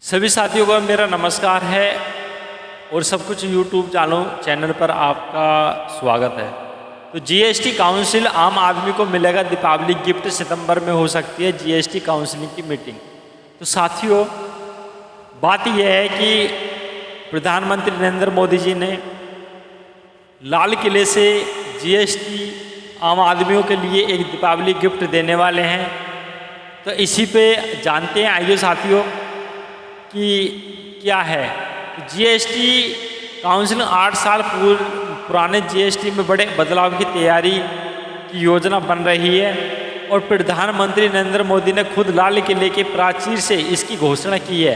सभी साथियों को मेरा नमस्कार है और सब कुछ यूट्यूब चैनल पर आपका स्वागत है। तो जीएसटी काउंसिल आम आदमी को मिलेगा दीपावली गिफ्ट, सितंबर में हो सकती है जीएसटी काउंसिलिंग की मीटिंग। तो साथियों, बात यह है कि प्रधानमंत्री नरेंद्र मोदी जी ने लाल किले से जीएसटी आम आदमियों के लिए एक दीपावली गिफ्ट देने वाले हैं। तो इसी पे जानते हैं, आइए साथियों, कि क्या है जीएसटी काउंसिल। 8 साल पुराने जीएसटी में बड़े बदलाव की तैयारी की योजना बन रही है और प्रधानमंत्री नरेंद्र मोदी ने खुद लाल किले के प्राचीर से इसकी घोषणा की है।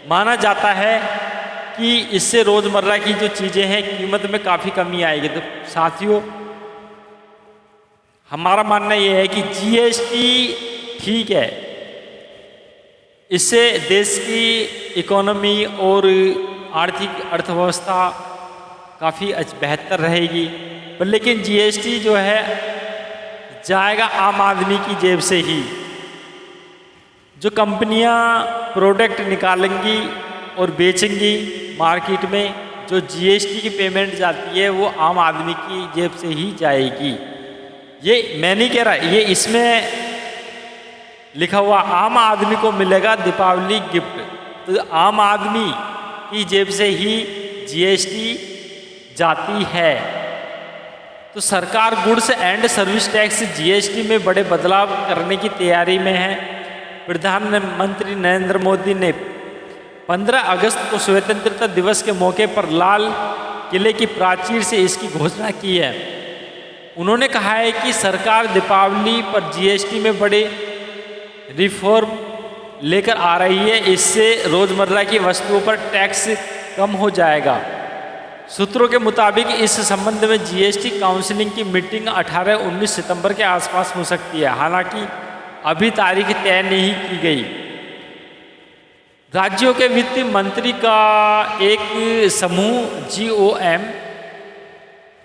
माना जाता है कि इससे रोज़मर्रा की जो चीज़ें हैं कीमत में काफ़ी कमी आएगी। तो साथियों, हमारा मानना यह है कि जीएसटी ठीक है, इससे देश की इकोनॉमी और आर्थिक अर्थव्यवस्था काफ़ी बेहतर रहेगी, पर लेकिन जीएसटी जो है जाएगा आम आदमी की जेब से ही। जो कंपनियां प्रोडक्ट निकालेंगी और बेचेंगी मार्केट में, जो जीएसटी की पेमेंट जाती है वो आम आदमी की जेब से ही जाएगी। ये मैं नहीं कह रहा, ये इसमें लिखा हुआ आम आदमी को मिलेगा दीपावली गिफ्ट। तो आम आदमी की जेब से ही जीएसटी जाती है। तो सरकार goods and service tax GST में बड़े बदलाव करने की तैयारी में है। प्रधानमंत्री नरेंद्र मोदी ने 15 अगस्त को स्वतंत्रता दिवस के मौके पर लाल किले की प्राचीर से इसकी घोषणा की है। उन्होंने कहा है कि सरकार दीपावली पर जीएसटी में बड़े रिफॉर्म लेकर आ रही है, इससे रोज़मर्रा की वस्तुओं पर टैक्स कम हो जाएगा। सूत्रों के मुताबिक इस संबंध में जीएसटी काउंसिलिंग की मीटिंग 18-19 सितंबर के आसपास हो सकती है। हालांकि अभी तारीख तय नहीं की गई। राज्यों के वित्त मंत्री का एक समूह जीओएम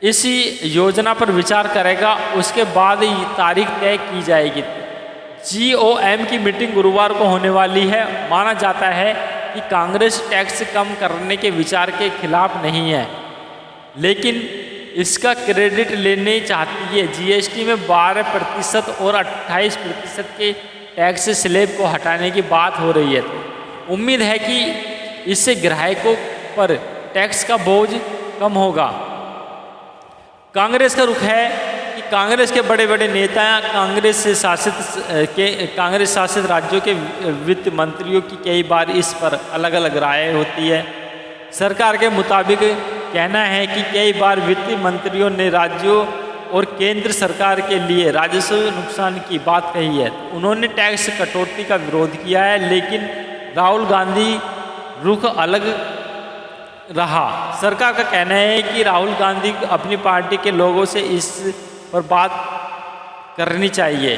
इस योजना पर विचार करेगा, उसके बाद तारीख तय की जाएगी। जीओएम की मीटिंग गुरुवार को होने वाली है। माना जाता है कि कांग्रेस टैक्स कम करने के विचार के खिलाफ नहीं है, लेकिन इसका क्रेडिट लेने चाहती है। जीएसटी में 12% और 28% के टैक्स स्लैब को हटाने की बात हो रही है। तो उम्मीद है कि इससे ग्राहकों पर टैक्स का बोझ कम होगा। कांग्रेस का रुख है कि कांग्रेस के बड़े बड़े नेता कांग्रेस शासित राज्यों के वित्त मंत्रियों की कई बार इस पर अलग अलग राय होती है। सरकार के मुताबिक कहना है कि कई बार वित्त मंत्रियों ने राज्यों और केंद्र सरकार के लिए राजस्व नुकसान की बात कही है। उन्होंने टैक्स कटौती का विरोध किया है, लेकिन राहुल गांधी रुख अलग रहा। सरकार का कहना है कि राहुल गांधी अपनी पार्टी के लोगों से इस पर बात करनी चाहिए।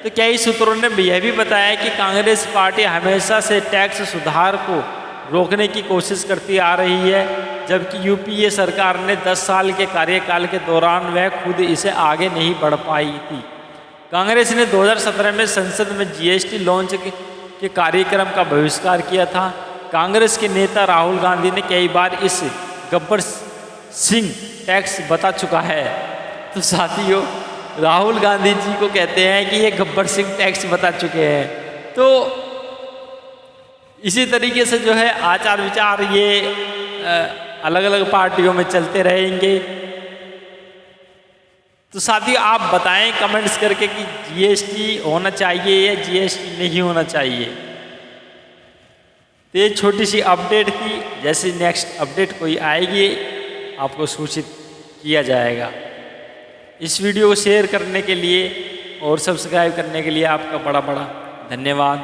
तो कई सूत्रों ने यह भी बताया कि कांग्रेस पार्टी हमेशा से टैक्स सुधार को रोकने की कोशिश करती आ रही है, जबकि यूपीए सरकार ने 10 साल के कार्यकाल के दौरान वह खुद इसे आगे नहीं बढ़ पाई थी। कांग्रेस ने 2017 में संसद में जीएसटी लॉन्च के कार्यक्रम का बहिष्कार किया था। कांग्रेस के नेता राहुल गांधी ने कई बार इस गब्बर सिंह टैक्स बता चुका है। तो साथियों, राहुल गांधी जी को कहते हैं कि ये गब्बर सिंह टैक्स बता चुके हैं। तो इसी तरीके से जो है आचार विचार ये अलग अलग पार्टियों में चलते रहेंगे। तो साथियों, आप बताएं कमेंट्स करके कि जीएसटी होना चाहिए या जीएसटी नहीं होना चाहिए। तो ये छोटी सी अपडेट थी, जैसे नेक्स्ट अपडेट कोई आएगी आपको सूचित किया जाएगा। इस वीडियो को शेयर करने के लिए और सब्सक्राइब करने के लिए आपका बड़ा बड़ा धन्यवाद।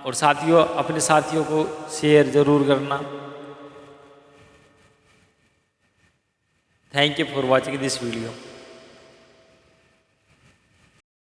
और साथियों, अपने साथियों को शेयर ज़रूर करना। Thank you for watching this video.